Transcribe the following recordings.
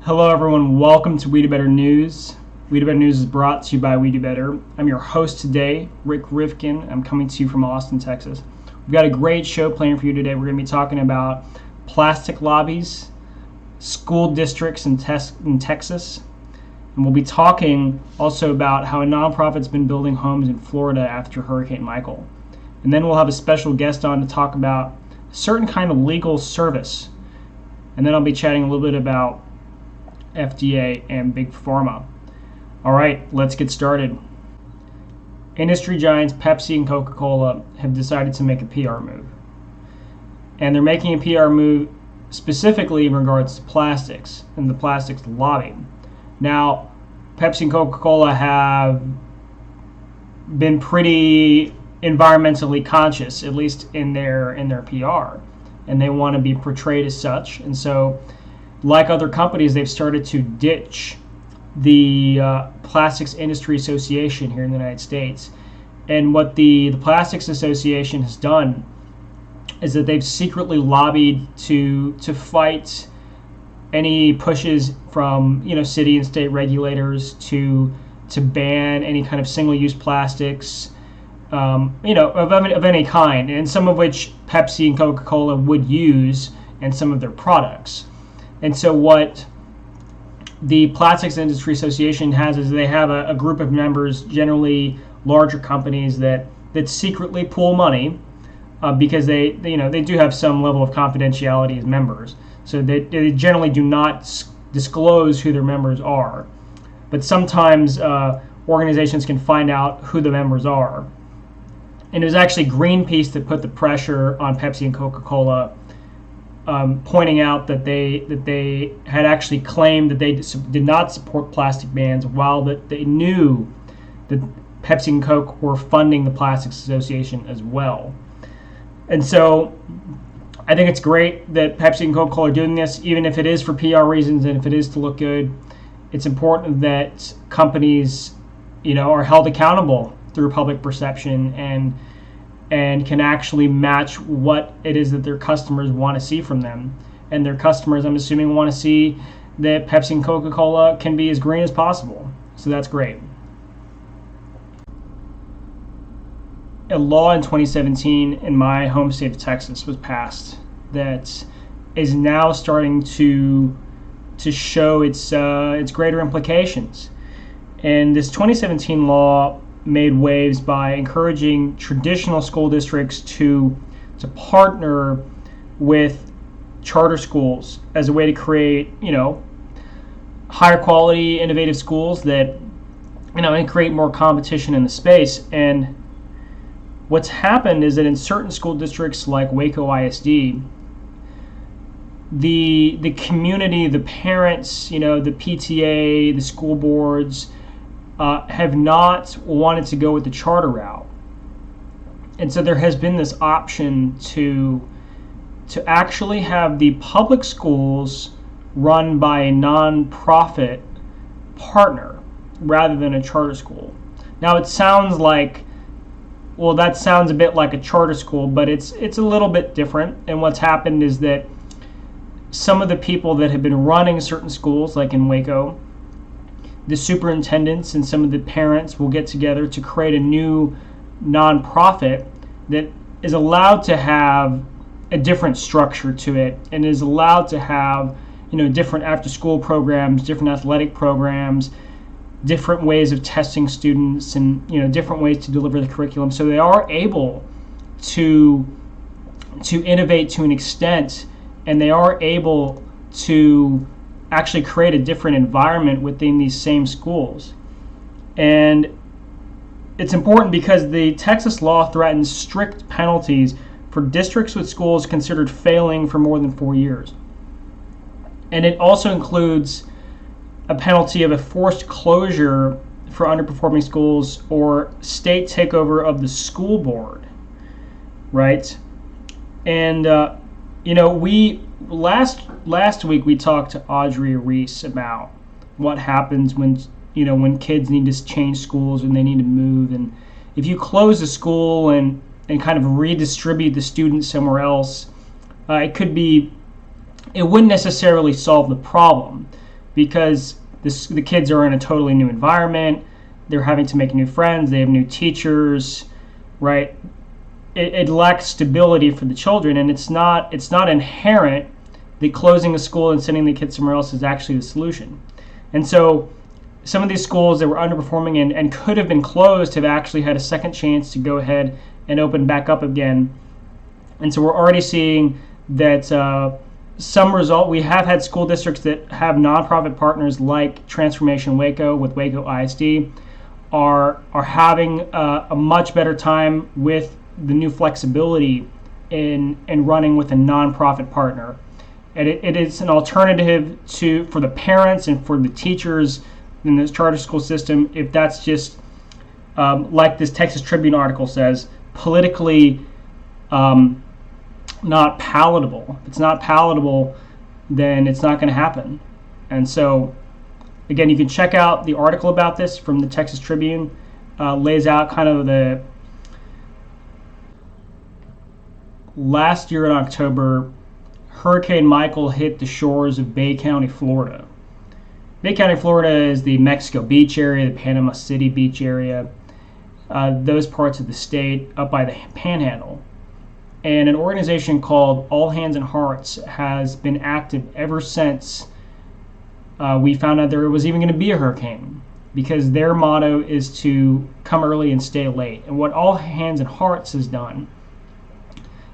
Hello everyone, welcome to We Do Better News. We Do Better News is brought to you by We Do Better. I'm your host today, Rick Rifkin. I'm coming to you from Austin, Texas. We've got a great show planned for you today. We're going to be talking about plastic lobbies, school districts in Texas, and we'll be talking also about how a nonprofit's been building homes in Florida after Hurricane Michael. And then we'll have a special guest on to talk about a certain kind of legal service. And then I'll be chatting a little bit about FDA and Big Pharma. All right, let's get started. Industry giants Pepsi and Coca-Cola have decided to make a PR move. And they're making a PR move specifically in regards to plastics and the plastics lobby. Now, Pepsi and Coca-Cola have been pretty environmentally conscious, at least in their PR, and they want to be portrayed as such. And so, like other companies, they've started to ditch the Plastics Industry Association here in the United States. And what the Plastics Association has done is that they've secretly lobbied to fight any pushes from city and state regulators to ban any kind of single-use plastics, of any kind, and some of which Pepsi and Coca-Cola would use in some of their products. And so what the Plastics Industry Association has is they have a group of members, generally larger companies that secretly pool money because they do have some level of confidentiality as members. So they generally do not disclose who their members are. But sometimes organizations can find out who the members are. And it was actually Greenpeace that put the pressure on Pepsi and Coca-Cola, pointing out that they had actually claimed that they did not support plastic bans, while that they knew that Pepsi and Coke were funding the Plastics Association as well. And so I think it's great that Pepsi and Coca-Cola are doing this, even if it is for PR reasons and if it is to look good. It's important that companies, are held accountable through public perception and can actually match what it is that their customers want to see from them. And their customers, I'm assuming, want to see that Pepsi and Coca-Cola can be as green as possible. So that's great. A law in 2017 in my home state of Texas was passed that is now starting to show its greater implications. And this 2017 law made waves by encouraging traditional school districts to partner with charter schools as a way to create, higher quality, innovative schools that, and create more competition in the space. And what's happened is that in certain school districts like Waco ISD, the community, the parents, the PTA, the school boards, have not wanted to go with the charter route. And so there has been this option to actually have the public schools run by a non-profit partner rather than a charter school. Now it sounds like, well, that sounds a bit like a charter school, but it's a little bit different. And what's happened is that some of the people that have been running certain schools, like in Waco, the superintendents and some of the parents will get together to create a new nonprofit that is allowed to have a different structure to it and is allowed to have, different after-school programs, different athletic programs, different ways of testing students, and different ways to deliver the curriculum. So they are able to innovate to an extent, and they are able to actually create a different environment within these same schools. And it's important because the Texas law threatens strict penalties for districts with schools considered failing for more than 4 years. And it also includes a penalty of a forced closure for underperforming schools or state takeover of the school board, right? And we last week we talked to Audrey Reese about what happens when kids need to change schools and they need to move, and if you close a school and kind of redistribute the students somewhere else, it wouldn't necessarily solve the problem. because the kids are in a totally new environment. They're having to make new friends. They have new teachers, right? It lacks stability for the children, and it's not inherent that closing a school and sending the kids somewhere else is actually the solution. And so some of these schools that were underperforming and could have been closed have actually had a second chance to go ahead and open back up again. And so we're already seeing that some result. We have had school districts that have nonprofit partners like Transformation Waco with Waco ISD are having a much better time with the new flexibility in running with a nonprofit partner. And it is an alternative for the parents and for the teachers in this charter school system, if that's just like this Texas Tribune article says, politically not palatable. If it's not palatable, then it's not going to happen. And so, again, you can check out the article about this from the Texas Tribune. Lays out kind of the last year in October, Hurricane Michael hit the shores of Bay County, Florida. Bay County, Florida is the Mexico Beach area, the Panama City Beach area, those parts of the state up by the Panhandle. And an organization called All Hands and Hearts has been active ever since we found out there was even going to be a hurricane, because their motto is to come early and stay late. And what All Hands and Hearts has done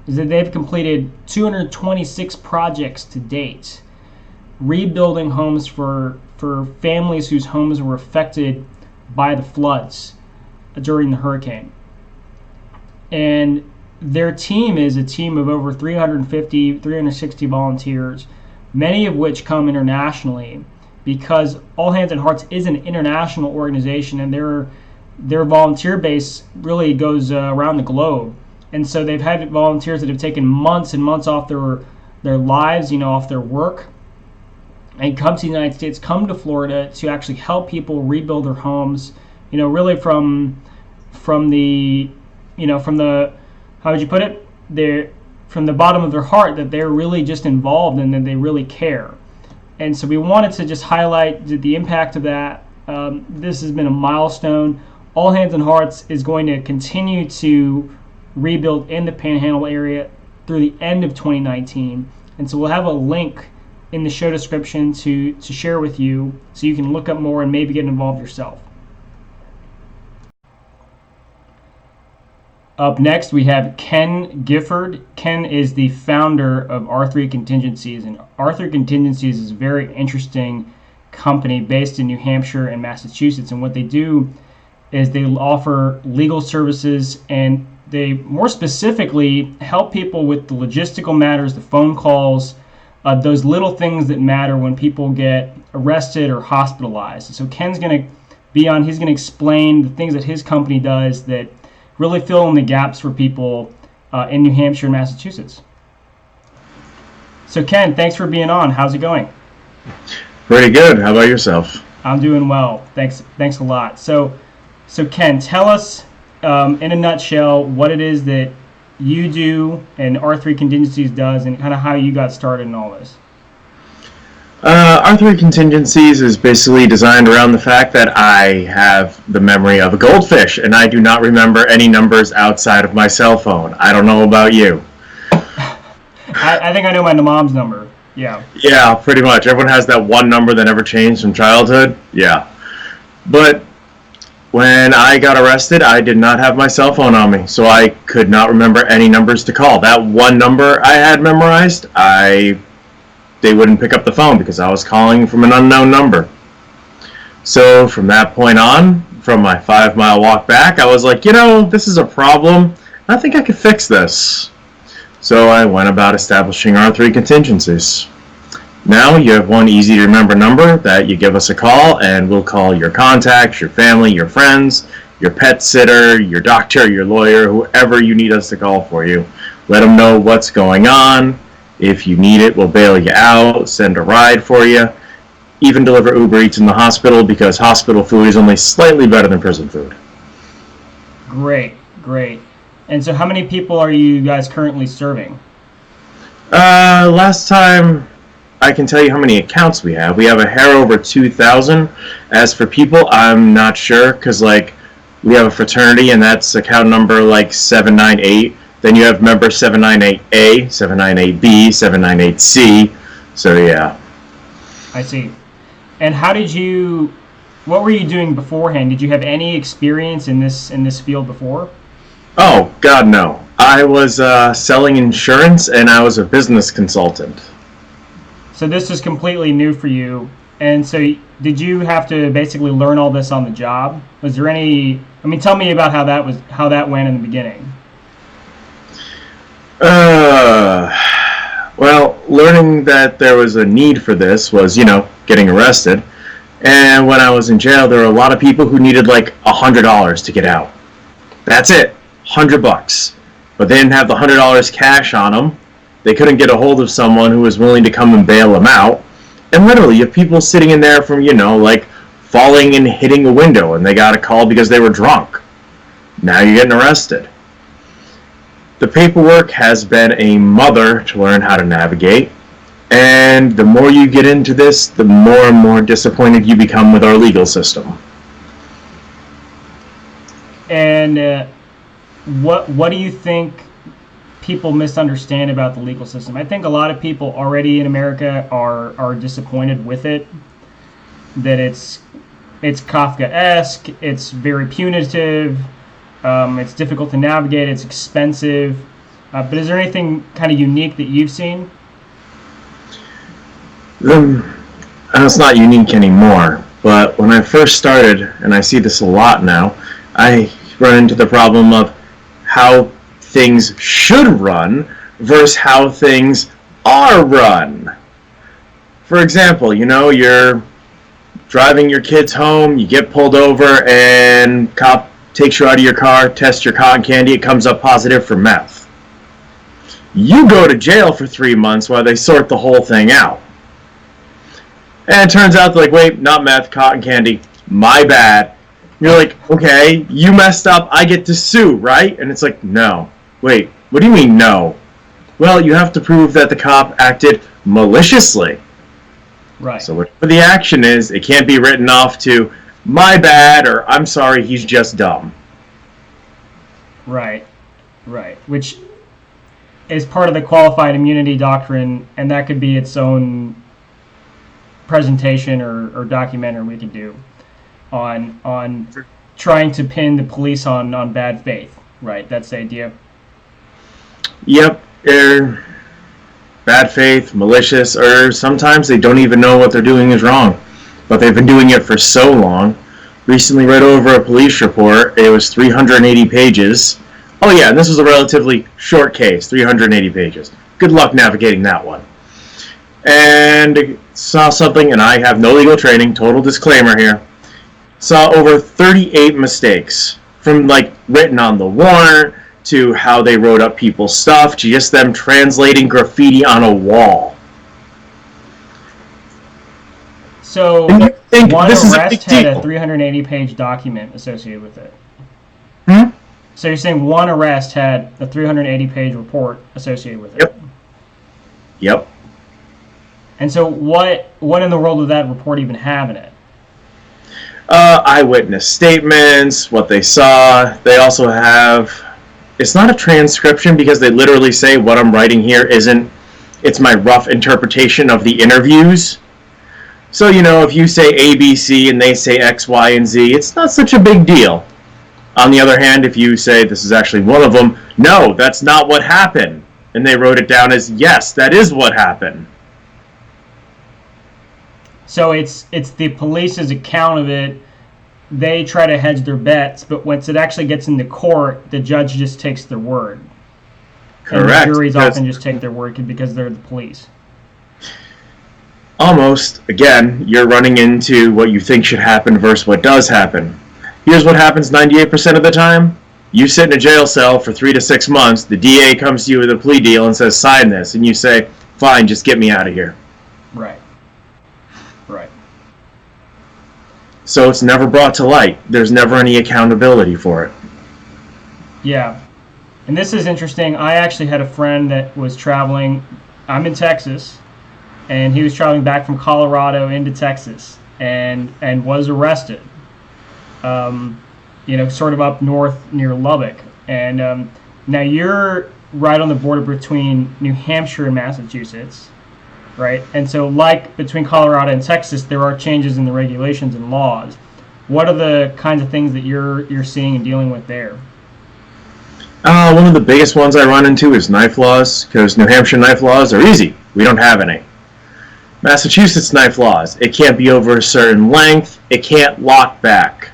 is that they've completed 226 projects to date, rebuilding homes for families whose homes were affected by the floods during the hurricane. And their team is a team of over 360 volunteers, many of which come internationally, because All Hands and Hearts is an international organization, and their volunteer base really goes around the globe. And so they've had volunteers that have taken months and months off their lives, off their work, and come to the United States, come to Florida to actually help people rebuild their homes, really from the how would you put it? They're from the bottom of their heart, that they're really just involved and that they really care. And so we wanted to just highlight the impact of that. This has been a milestone. All Hands and Hearts is going to continue to rebuild in the Panhandle area through the end of 2019. And so we'll have a link in the show description to share with you, so you can look up more and maybe get involved yourself. Up next, we have Ken Gifford. Ken is the founder of R3 Contingencies, and R3 Contingencies is a very interesting company based in New Hampshire and Massachusetts. And what they do is they offer legal services, and they more specifically help people with the logistical matters, the phone calls, those little things that matter when people get arrested or hospitalized. So Ken's going to be on. He's going to explain the things that his company does that really fill in the gaps for people in New Hampshire and Massachusetts. So Ken, thanks for being on. How's it going? Pretty good. How about yourself? I'm doing well. Thanks a lot. So Ken, tell us in a nutshell what it is that you do and R3 Contingencies does, and kind of how you got started in all this. R3 Contingencies is basically designed around the fact that I have the memory of a goldfish, and I do not remember any numbers outside of my cell phone. I don't know about you. I think I know my mom's number. Yeah. Yeah, pretty much. Everyone has that one number that never changed from childhood. Yeah. But when I got arrested, I did not have my cell phone on me, so I could not remember any numbers to call. That one number I had memorized, they wouldn't pick up the phone because I was calling from an unknown number. So from that point on, from my 5-mile walk back, I was like, this is a problem. I think I could fix this. So I went about establishing R3 Contingencies. Now you have one easy to remember number that you give us a call, and we'll call your contacts, your family, your friends, your pet sitter, your doctor, your lawyer, whoever you need us to call for you. Let them know what's going on. If you need it, we'll bail you out, send a ride for you, even deliver Uber Eats in the hospital, because hospital food is only slightly better than prison food. Great. And so how many people are you guys currently serving? Last time I can tell you how many accounts we have. We have a hair over 2,000. As for people, I'm not sure, because, like, we have a fraternity, and that's account number, like, 798. Then you have member 798A, 798B, 798C. So, yeah. I see. And what were you doing beforehand? Did you have any experience in this field before? Oh, God, no. I was selling insurance, and I was a business consultant. So this is completely new for you. And so did you have to basically learn all this on the job? Was there any, tell me about how that went in the beginning. Well, learning that there was a need for this was, getting arrested. And when I was in jail, there were a lot of people who needed like $100 to get out. That's it, $100. But they didn't have the $100 cash on them. They couldn't get a hold of someone who was willing to come and bail them out. And literally, you have people sitting in there from, like falling and hitting a window, and they got a call because they were drunk. Now you're getting arrested. The paperwork has been a mother to learn how to navigate. And the more you get into this, the more and more disappointed you become with our legal system. And what do you think people misunderstand about the legal system? I think a lot of people already in America are disappointed with it. That it's Kafkaesque, it's very punitive, it's difficult to navigate, it's expensive. But is there anything kind of unique that you've seen? It's not unique anymore, but when I first started, and I see this a lot now, I run into the problem of how things should run versus how things are run. For example, you're driving your kids home, you get pulled over, and cop takes you out of your car, tests your cotton candy, it comes up positive for meth. You go to jail for 3 months while they sort the whole thing out. And it turns out, they're like, wait, not meth, cotton candy, my bad. You're like, okay, you messed up, I get to sue, right? And it's like, no. Wait, what do you mean, no? Well, you have to prove that the cop acted maliciously. Right. So whatever the action is, it can't be written off to, my bad, or I'm sorry, he's just dumb. Right. Which is part of the qualified immunity doctrine, and that could be its own presentation or documentary we could do on trying to pin the police on bad faith, right? That's the idea. Yep, bad faith, malicious, or sometimes they don't even know what they're doing is wrong, but they've been doing it for so long. Recently read over a police report. It was 380 pages. Oh yeah, and this was a relatively short case, 380 pages. Good luck navigating that one. And saw something, and I have no legal training, total disclaimer here, saw over 38 mistakes, from like written on the warrant, to how they wrote up people's stuff, to just them translating graffiti on a wall. So and you think one this arrest is a big had deal. a 380-page document associated with it. Hmm? So you're saying one arrest had a 380-page report associated with it? Yep. And so what in the world would that report even have in it? Eyewitness statements, what they saw. They also have... It's not a transcription because they literally say what I'm writing here isn't... It's my rough interpretation of the interviews. So, if you say A, B, C, and they say X, Y, and Z, it's not such a big deal. On the other hand, if you say this is actually one of them, no, that's not what happened. And they wrote it down as, yes, that is what happened. So it's the police's account of it. They try to hedge their bets, but once it actually gets into court, the judge just takes their word. Correct. And the juries often just take their word because they're the police. Almost. Again, you're running into what you think should happen versus what does happen. Here's what happens 98% of the time. You sit in a jail cell for 3 to 6 months, the DA comes to you with a plea deal and says, sign this, and you say, fine, just get me out of here. Right. So it's never brought to light. There's never any accountability for it. Yeah. And this is interesting. I actually had a friend that was traveling. I'm in Texas. and he was traveling back from Colorado into Texas, and was arrested. Sort of up north near Lubbock, and now you're right on the border between New Hampshire and Massachusetts, right? And so, like between Colorado and Texas, there are changes in the regulations and laws. What are the kinds of things that you're seeing and dealing with there? One of the biggest ones I run into is knife laws, because New Hampshire knife laws are easy. We don't have any. Massachusetts knife laws, it can't be over a certain length, it can't lock back.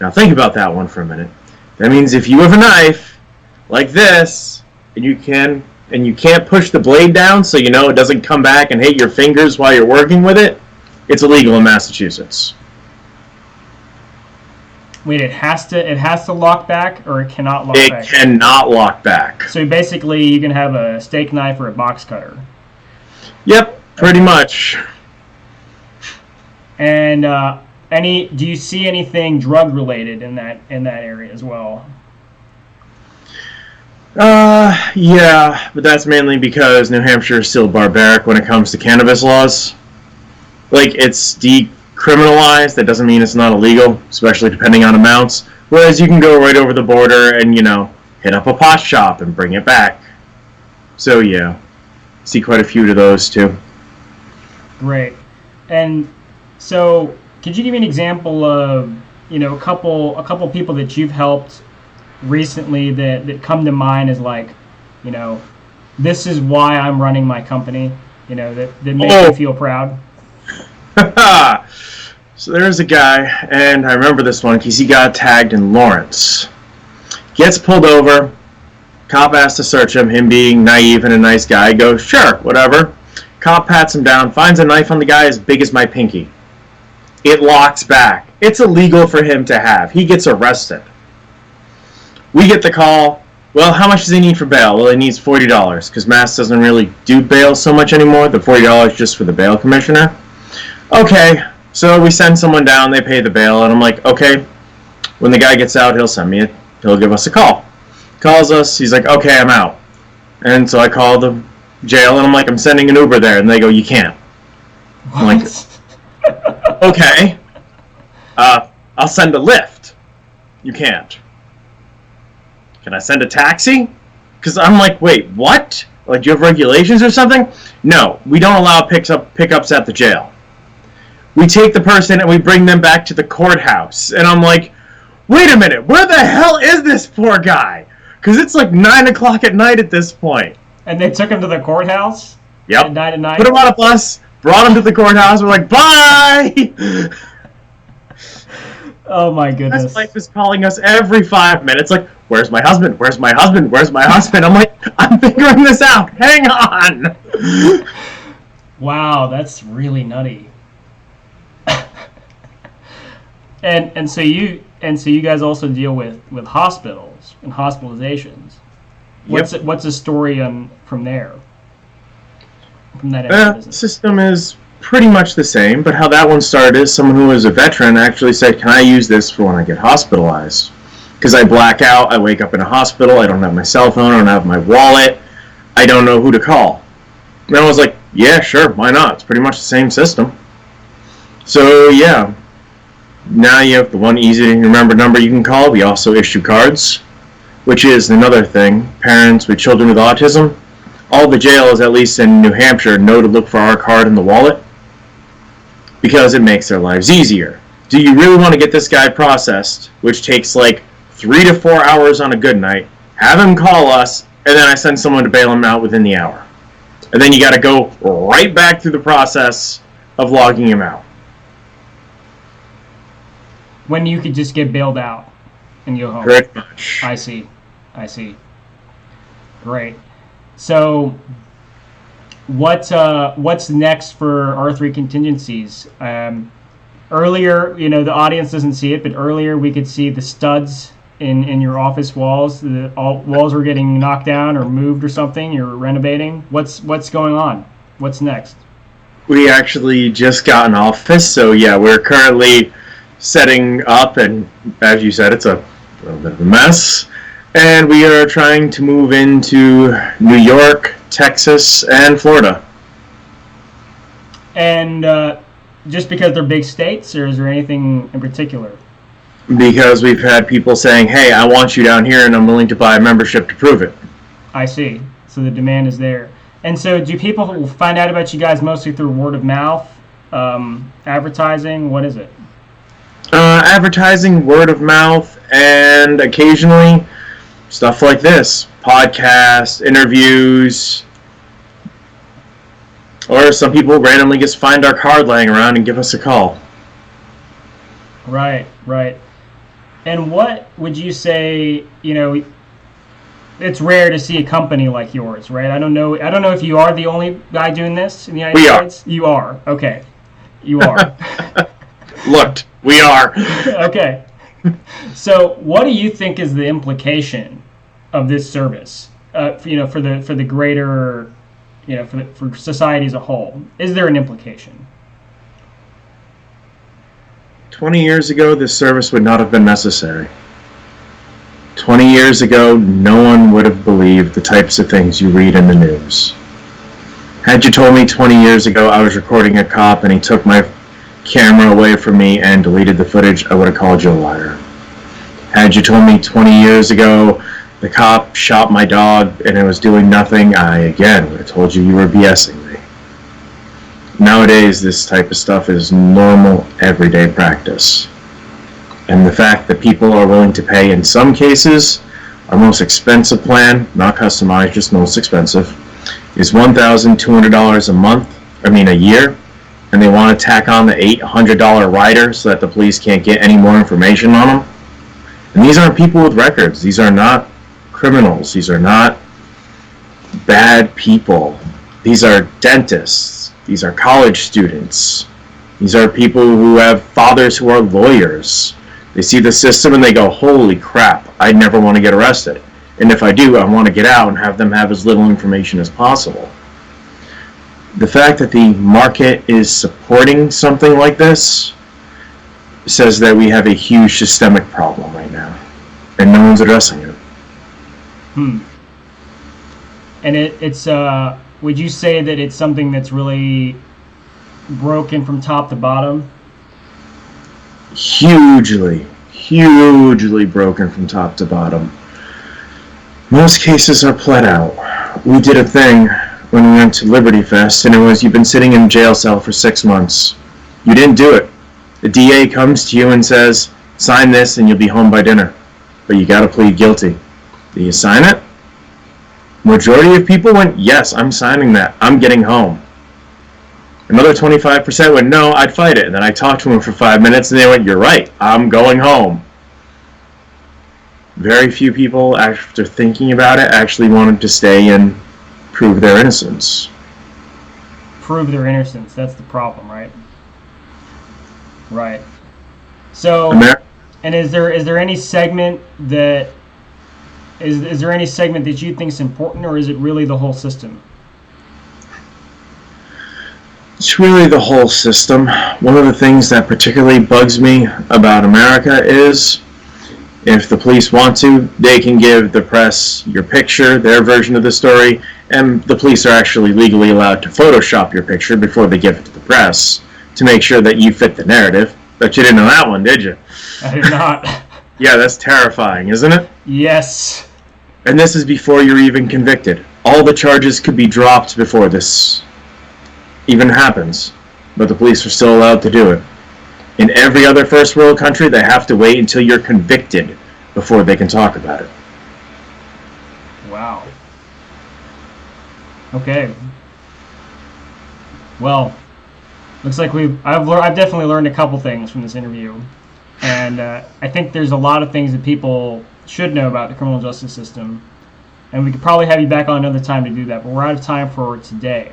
Now think about that one for a minute. That means if you have a knife like this, and you can't push the blade down so you know it doesn't come back and hit your fingers while you're working with it, it's illegal in Massachusetts. Wait, it has to lock back, or it cannot lock back? It cannot lock back. So basically, you can have a steak knife or a box cutter. Yep, pretty much. And do you see anything drug related in that area as well? Yeah, but that's mainly because New Hampshire is still barbaric when it comes to cannabis laws. Like, it's decriminalized. That doesn't mean it's not illegal, especially depending on amounts. Whereas you can go right over the border and, hit up a pot shop and bring it back. So, yeah, see quite a few of those, too. Great. And so, could you give me an example of, a couple people that you've helped recently that come to mind as like, this is why I'm running my company, that makes me feel proud? So there's a guy, and I remember this one because he got tagged in Lawrence. Gets pulled over. Cop asks to search him being naive and a nice guy, goes, sure, whatever. Cop pats him down, finds a knife on the guy as big as my pinky. It locks back. It's illegal for him to have. He gets arrested. We get the call. Well, how much does he need for bail? Well, he needs $40 because Mass doesn't really do bail so much anymore. The $40 just for the bail commissioner. Okay, so we send someone down. They pay the bail, and I'm like, okay. When the guy gets out, he'll give us a call. Calls us. He's like, okay, I'm out. And so I call the jail, and I'm like, I'm sending an Uber there, and they go, you can't. I'm like, okay. I'll send a Lyft. You can't. Can I send a taxi? Because I'm like, wait, what? Like, do you have regulations or something? No, we don't allow pickups at the jail. We take the person and we bring them back to the courthouse. And I'm like, wait a minute, where the hell is this poor guy? Because it's like 9 o'clock at night at this point. And they took him to the courthouse? Yep. At night? Put him on a bus, brought him to the courthouse. We're like, bye! Oh my goodness. His wife is calling us every 5 minutes, like, where's my husband? Where's my husband? Where's my husband? I'm like, I'm figuring this out. Hang on. Wow, that's really nutty. and so you guys also deal with hospitals and hospitalizations. What's the story from there? From that end of business? System is pretty much the same, but how that one started is someone who was a veteran actually said, can I use this for when I get hospitalized? Because I black out, I wake up in a hospital, I don't have my cell phone, I don't have my wallet, I don't know who to call. And I was like, yeah, sure, why not? It's pretty much the same system. So, yeah. Now you have the one easy to remember number you can call. We also issue cards, which is another thing. Parents with children with autism, all the jails, at least in New Hampshire, know to look for our card in the wallet because it makes their lives easier. Do you really want to get this guy processed, which takes like 3 to 4 hours on a good night, have him call us, and then I send someone to bail him out within the hour. And then you got to go right back through the process of logging him out. When you could just get bailed out and go home. Pretty much. I see. Great. So, what's next for R3 Contingencies? Earlier, the audience doesn't see it, but earlier we could see the studs in your office walls. All walls were getting knocked down or moved or something. You're renovating. What's going on? What's next? We actually just got an office, so yeah, we're currently setting up, and as you said, it's a little bit of a mess. And we are trying to move into New York, Texas, and Florida. And just because they're big states, or is there anything in particular? Because we've had people saying, hey, I want you down here and I'm willing to buy a membership to prove it. I see. So the demand is there. And so do people find out about you guys mostly through word of mouth, advertising? What is it? Advertising, word of mouth, and occasionally stuff like this. Podcasts, interviews, or some people randomly just find our card laying around and give us a call. Right. And what would you say, it's rare to see a company like yours, right? I don't know if you are the only guy doing this in the United States. You are. Okay. You are. Looked. We are. Okay. So what do you think is the implication of this service, for the greater, for society as a whole? Is there an implication? 20 years ago, this service would not have been necessary. 20 years ago, no one would have believed the types of things you read in the news. Had you told me 20 years ago I was recording a cop and he took my camera away from me and deleted the footage, I would have called you a liar. Had you told me 20 years ago the cop shot my dog and it was doing nothing, I again would have told you were BSing me. Nowadays, this type of stuff is normal, everyday practice. And the fact that people are willing to pay, in some cases, our most expensive plan, not customized, just most expensive, is $1,200 a year, and they want to tack on the $800 rider so that the police can't get any more information on them. And these aren't people with records. These are not criminals. These are not bad people. These are dentists. These are college students. These are people who have fathers who are lawyers. They see the system and they go, holy crap, I never want to get arrested. And if I do, I want to get out and have them have as little information as possible. The fact that the market is supporting something like this says that we have a huge systemic problem right now. And no one's addressing it. And it's would you say that it's something that's really broken from top to bottom? Hugely broken from top to bottom. Most cases are pled out. We did a thing when we went to Liberty Fest, and it was, you've been sitting in a jail cell for 6 months. You didn't do it. The DA comes to you and says, sign this and you'll be home by dinner. But you gotta plead guilty. Do you sign it? Majority of people went, yes, I'm signing that. I'm getting home. Another 25% went, no, I'd fight it. And then I talked to them for 5 minutes and they went, you're right, I'm going home. Very few people, after thinking about it, actually wanted to stay and prove their innocence. Prove their innocence, that's the problem, right? Right. So, and is there any segment that is there any segment that you think is important, or is it really the whole system? It's really the whole system. One of the things that particularly bugs me about America is if the police want to, they can give the press your picture, their version of the story, and the police are actually legally allowed to Photoshop your picture before they give it to the press to make sure that you fit the narrative. But you didn't know that one, did you? I did not. Yeah, that's terrifying, isn't it? Yes. And this is before you're even convicted. All the charges could be dropped before this even happens, but the police are still allowed to do it. In every other first world country, they have to wait until you're convicted before they can talk about it. Wow. Okay. Well, looks like I've definitely learned a couple things from this interview, and I think there's a lot of things that people should know about the criminal justice system, and we could probably have you back on another time to do that, but we're out of time for today.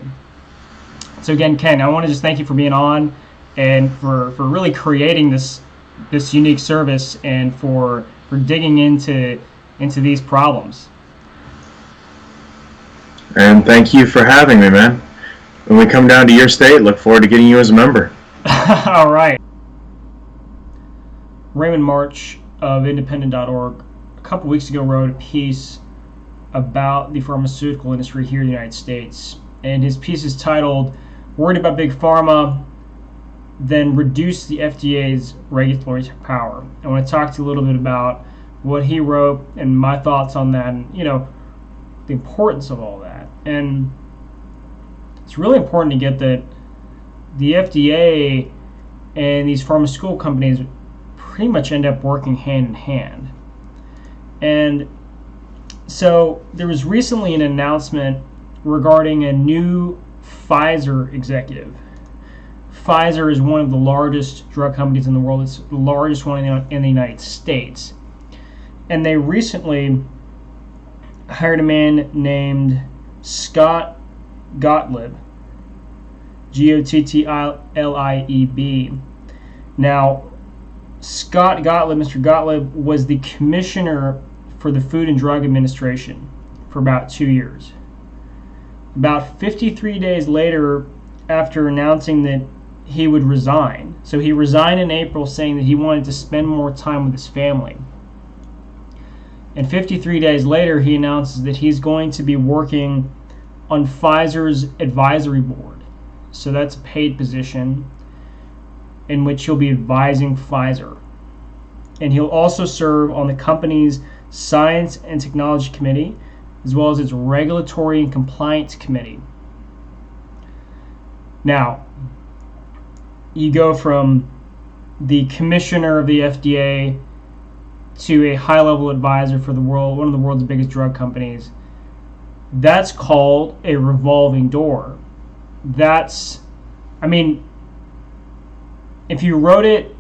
So again, Ken, I want to just thank you for being on and for really creating this unique service and for digging into these problems. And thank you for having me, man. When we come down to your state, look forward to getting you as a member. All right. Raymond March of independent.org a couple weeks ago wrote a piece about the pharmaceutical industry here in the United States. And his piece is titled, worried about Big Pharma, then reduce the FDA's regulatory power. I want to talk to you a little bit about what he wrote and my thoughts on that, and the importance of all that. And it's really important to get that the FDA and these pharmaceutical companies pretty much end up working hand in hand. And so there was recently an announcement regarding a new Pfizer executive. Pfizer is one of the largest drug companies in the world. It's the largest one in the United States. And they recently hired a man named Scott Gottlieb, Gottlib. Now, Scott Gottlieb, Mr. Gottlieb, was the commissioner for the Food and Drug Administration for about 2 years. About 53 days later, after announcing that he would resign, so he resigned in April saying that he wanted to spend more time with his family. And 53 days later, he announces that he's going to be working on Pfizer's advisory board. So that's a paid position in which he'll be advising Pfizer. And he'll also serve on the company's Science and Technology Committee, as well as its Regulatory and Compliance Committee. Now, you go from the commissioner of the FDA to a high-level advisor for one of the world's biggest drug companies. That's called a revolving door. If you wrote it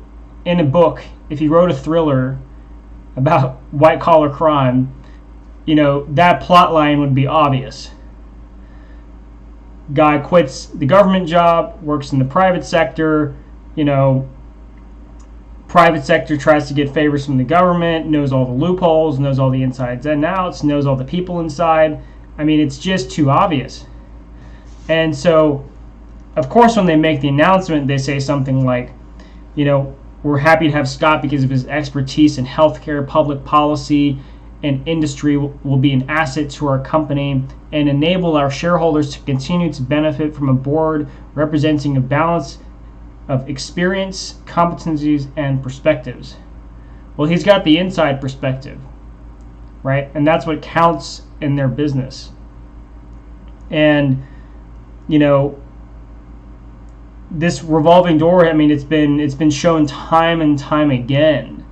in a book, if you wrote a thriller about white-collar crime, that plot line would be obvious. Guy quits the government job, works in the private sector, private sector tries to get favors from the government, knows all the loopholes, knows all the insides and outs, knows all the people inside. It's just too obvious. And so, of course, when they make the announcement, they say something like, we're happy to have Scott because of his expertise in healthcare, public policy, and industry will be an asset to our company and enable our shareholders to continue to benefit from a board representing a balance of experience, competencies, and perspectives. Well, he's got the inside perspective, right? And that's what counts in their business. And, this revolving door, it's been shown time and time again.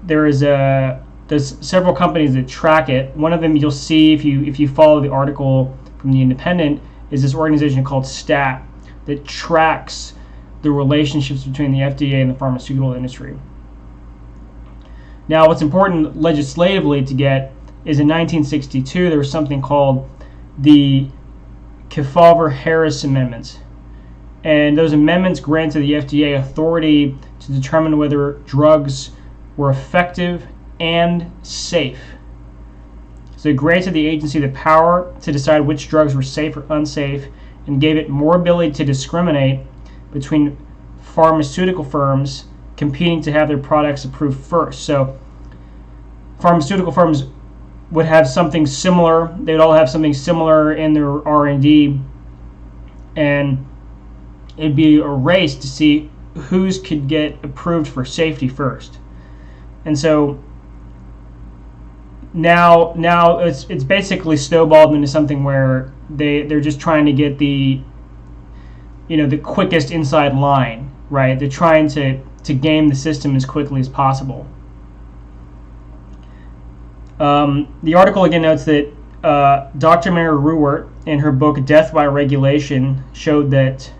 There's several companies that track it. One of them you'll see if you follow the article from The Independent is this organization called STAT that tracks the relationships between the FDA and the pharmaceutical industry. Now, what's important legislatively to get is in 1962 there was something called the Kefauver-Harris Amendments. And those amendments granted the FDA authority to determine whether drugs were effective and safe. So it granted the agency the power to decide which drugs were safe or unsafe and gave it more ability to discriminate between pharmaceutical firms competing to have their products approved first. So pharmaceutical firms would have something similar. They would all have something similar in their R&D, and it'd be a race to see whose could get approved for safety first. And so now it's basically snowballed into something where they're just trying to get the quickest inside line, right? They're trying to game the system as quickly as possible. The article again notes that Dr. Mary Ruwart, in her book Death by Regulation, showed that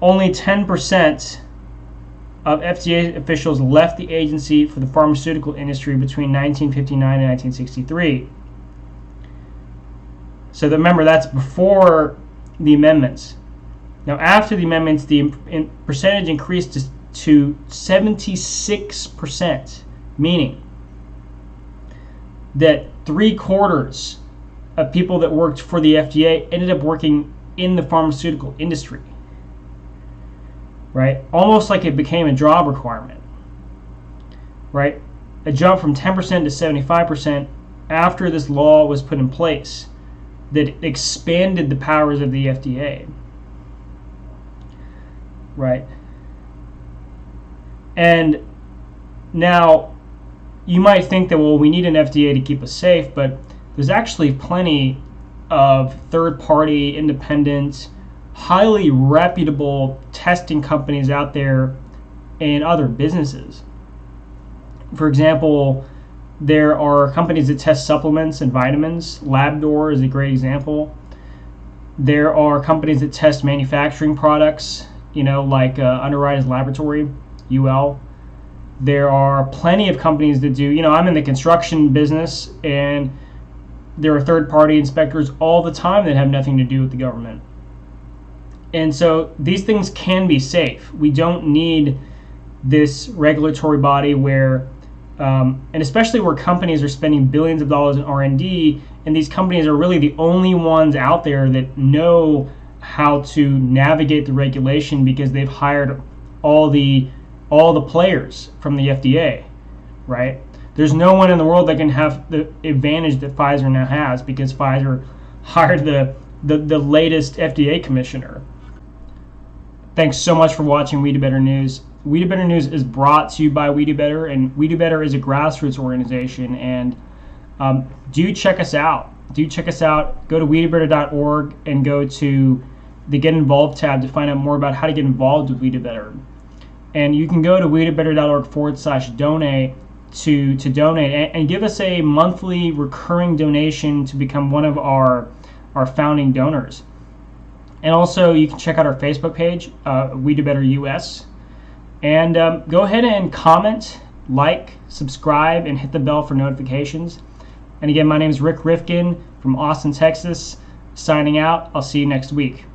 only 10% of FDA officials left the agency for the pharmaceutical industry between 1959 and 1963. So remember, that's before the amendments. Now, after the amendments, the percentage increased to 76%, meaning that 3/4 of people that worked for the FDA ended up working in the pharmaceutical industry. Right? Almost like it became a job requirement. Right? A jump from 10% to 75% after this law was put in place. that expanded the powers of the FDA. Right. And now you might think that, well, we need an FDA to keep us safe, but there's actually plenty of third-party, independent, highly reputable testing companies out there and other businesses. For example, there are companies that test supplements and vitamins. Labdoor is a great example. There are companies that test manufacturing products, like Underwriters Laboratory, UL. There are plenty of companies that do, I'm in the construction business, and there are third-party inspectors all the time that have nothing to do with the government. And so these things can be safe. We don't need this regulatory body where, and especially where companies are spending billions of dollars in R&D, and these companies are really the only ones out there that know how to navigate the regulation because they've hired all the players from the FDA, right? There's no one in the world that can have the advantage that Pfizer now has because Pfizer hired the latest FDA commissioner. Thanks so much for watching We Do Better News. We Do Better News is brought to you by We Do Better, and We Do Better is a grassroots organization. And do check us out. Go to wedobetter.org and go to the Get Involved tab to find out more about how to get involved with We Do Better. And you can go to wedobetter.org/donate to donate and give us a monthly recurring donation to become one of our founding donors. And also, you can check out our Facebook page, We Do Better US. And go ahead and comment, like, subscribe, and hit the bell for notifications. And again, my name is Rick Rifkin from Austin, Texas, signing out. I'll see you next week.